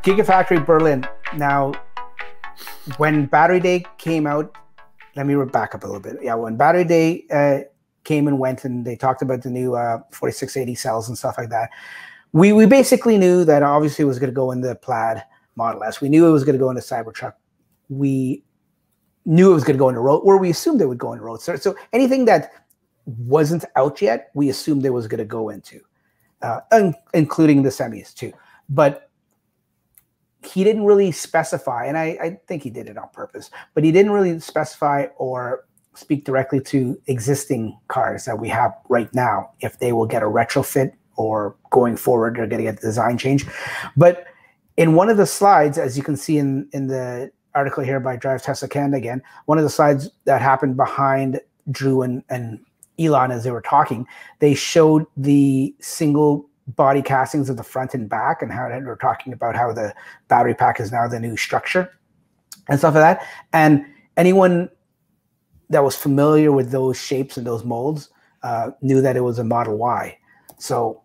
Gigafactory Berlin. Now, when Battery Day came out, let me back up a little bit. Yeah, when Battery Day came and went, and they talked about the new 4680 cells and stuff like that, we basically knew that obviously it was going to go in the Plaid Model S. We knew it was going to go into Cybertruck. We knew it was going to go into road, or we assumed it would go into Roadster. So anything that wasn't out yet, we assumed it was going to go into, including the semis too. But he didn't really specify, and I think he did it on purpose, but he didn't really specify or speak directly to existing cars that we have right now, if they will get a retrofit or going forward they're going to get a design change. But in one of the slides, as you can see in the article here by Drive Tesla Canada again, one of the slides that happened behind Drew and Elon as they were talking, they showed the single body castings of the front and back, and how they were talking about how the battery pack is now the new structure and stuff like that. And anyone that was familiar with those shapes and those molds knew that it was a Model Y. So,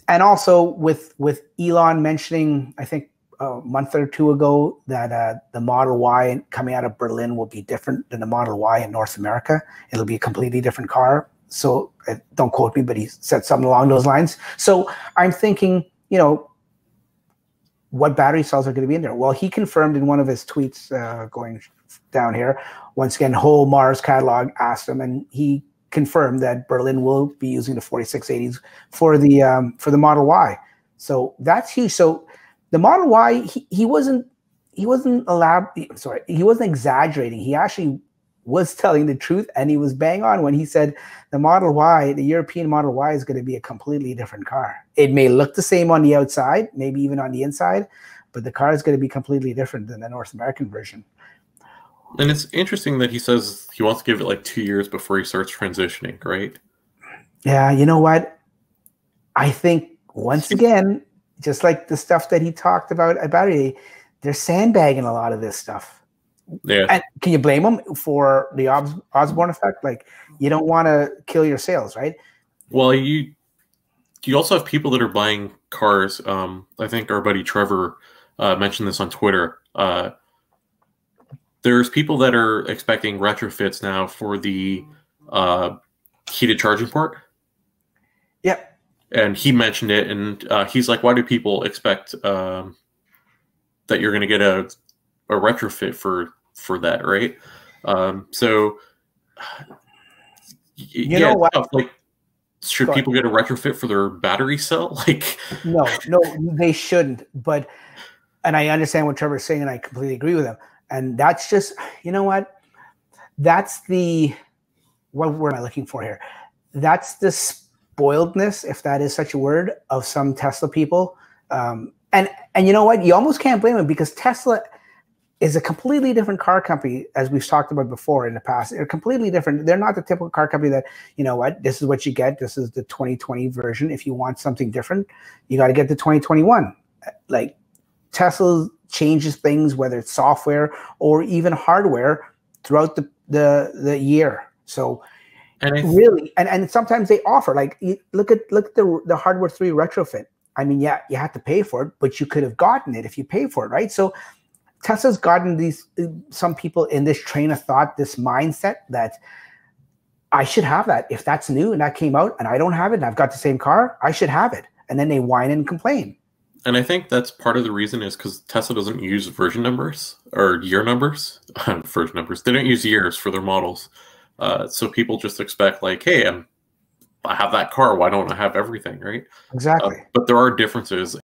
and also with Elon mentioning, I think a month or two ago, that the Model Y coming out of Berlin will be different than the Model Y in North America. It'll be a completely different car. So don't quote me, but he said something along those lines. So I'm thinking, you know, what battery cells are going to be in there? Well, he confirmed in one of his tweets going down here, once again, whole Mars catalog asked him, and he confirmed that Berlin will be using the 4680s for the Model Y. So that's huge. So the Model Y, he wasn't exaggerating. He actually was telling the truth, and he was bang on when he said the Model Y, the European Model Y, is going to be a completely different car. It may look the same on the outside, maybe even on the inside, but the car is going to be completely different than the North American version. And it's interesting that he says he wants to give it like 2 years before he starts transitioning, right? Yeah, you know what? I think, once again, just like the stuff that he talked about Day, they're sandbagging a lot of this stuff. Yeah. And can you blame them for the Osborne effect? Like, you don't want to kill your sales, right? Well, you also have people that are buying cars. I think our buddy Trevor mentioned this on Twitter. There's people that are expecting retrofits now for the heated charging port. Yep. And he mentioned it, and he's like, why do people expect that you're going to get a retrofit for that, right? So you know what? Like, should people get a retrofit for their battery cell? Like, no, they shouldn't. But, and I understand what Trevor's saying, and I completely agree with him. And that's just, you know what? That's what word am I looking for here? That's the spoiledness, if that is such a word, of some Tesla people. And you know what? You almost can't blame them, because Tesla is a completely different car company, as we've talked about before in the past. They're completely different. They're not the typical car company that, you know what, this is what you get. This is the 2020 version. If you want something different, you got to get the 2021. Like, Tesla changes things, whether it's software or even hardware, throughout the year. So, and really, and sometimes they offer, like, look at the Hardware 3 retrofit. I mean, yeah, you have to pay for it, but you could have gotten it if you paid for it, right? So Tesla's gotten some people in this train of thought, this mindset that I should have that. If that's new and that came out and I don't have it and I've got the same car, I should have it. And then they whine and complain. And I think that's part of the reason is because Tesla doesn't use version numbers or year numbers. Version numbers. They don't use years for their models. So people just expect, like, hey, I have that car. Why don't I have everything, right? Exactly. But there are differences.